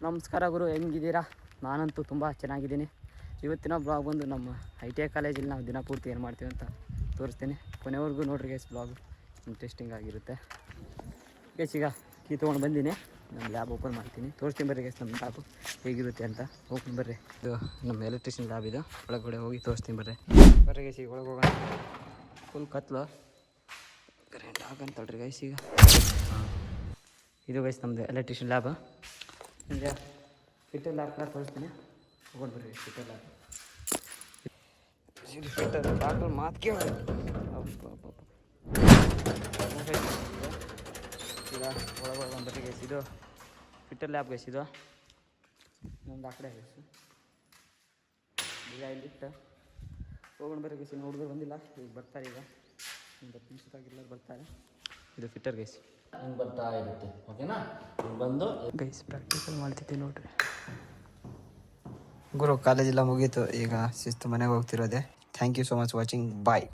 ನಮಸ್ಕಾರ ಗುರು, ಹೆಂಗಿದ್ದೀರಾ? ನಾನಂತೂ ತುಂಬ ಚೆನ್ನಾಗಿದ್ದೀನಿ. ಇವತ್ತಿನ ಬ್ಲಾಗ್ ಬಂದು ನಮ್ಮ ITI ಕಾಲೇಜಲ್ಲಿ ನಾವು ದಿನ ಪೂರ್ತಿ ಏನು ಮಾಡ್ತೀವಿ ಅಂತ ತೋರಿಸ್ತೀನಿ. ಕೊನೆವರೆಗೂ ನೋಡ್ರಿ ಗೈಸ್, ಬ್ಲಾಗ್ ಇಂಟ್ರೆಸ್ಟಿಂಗ್ ಆಗಿರುತ್ತೆ ಗೈಸ್. ಈಗ ಕೀ ತೊಗೊಂಡು ಬಂದೀನಿ, ನಮ್ಮ ಲ್ಯಾಬ್ ಓಪನ್ ಮಾಡ್ತೀನಿ, ತೋರಿಸ್ತೀನಿ ಬರ್ರಿ ಗೈಸ್ ನಮ್ಮ ಲ್ಯಾಬು ಹೇಗಿರುತ್ತೆ ಅಂತ. ಓಪನ್ ಬರ್ರಿ, ಇದು ನಮ್ಮ ಎಲೆಕ್ಟ್ರಿಷಿಯನ್ ಲ್ಯಾಬ್. ಇದು ಒಳಗಡೆ ಹೋಗಿ ತೋರಿಸ್ತೀನಿ ಬರ್ರಿ ಗೈಸ್. ಈಗ ಒಳಗೆ ಹೋಗೋಣ. ಫುಲ್ ಕತ್ಲು, ಕರೆಂಟ್ ಆಗಂತಳ್ರಿ ಗೈಸ್. ಈಗ ಇದು ಗೈಸ್ ನಮ್ಮದು ಎಲೆಕ್ಟ್ರಿಷಿಯನ್ ಲ್ಯಾಬ್. ನಿಮಗೆ ಫಿಟ್ಟರ್ ಲ್ಯಾಬ್ ತೋರಿಸ್ತೀನಿ, ಹೋಗೋಣ ಬರ್ರಿ. ಫಿಟ್ಟರ್ ಲ್ಯಾಬ್ ಡಾಕ್ಟರ್ ಮಾತು ಕೇಳ. ಈಗ ಒಳಗೆ ಬಂದ್ರಿ ಗೈಸ್, ಇದು ಫಿಟ್ಟರ್ ಲ್ಯಾಬ್ ಗೈಸ್. ಇದು ನಮ್ದು ಆ ಕಡೆ ಗೈಸ್. ಈಗ ಇಲ್ಲಿಟ್ಟು ಹೋಗೋಣ ಬರ್ರಿ ಗೈಸ್. ಇನ್ನು ಹುಡುಗರು ಬಂದಿಲ್ಲ, ಈಗ ಬರ್ತಾರೆ. ಈಗ ಒಂದು 10 ನಿಮಿಷದಾಗಿಲ್ಲ ಬರ್ತಾರೆ. ಇದು ಫಿಟ್ಟರ್ ಗೈಸ್, ಹಿಂಗೆ ಬರ್ತಾ ಇರುತ್ತೆ. ಓಕೆನಾ? ಹಿಂಗೆ ಬಂದು ಗೈಸ್ ಪ್ರಾಕ್ಟಿಕಲ್ ಮಾಡ್ತಿದ್ದೆ ನೋಡ್ರಿ ಗುರು. ಕಾಲೇಜೆಲ್ಲ ಮುಗೀತು, ಈಗ ಶಿಸ್ತು ಮನೆಗೆ ಹೋಗ್ತಿರೋದೆ. Thank you so much watching, bye.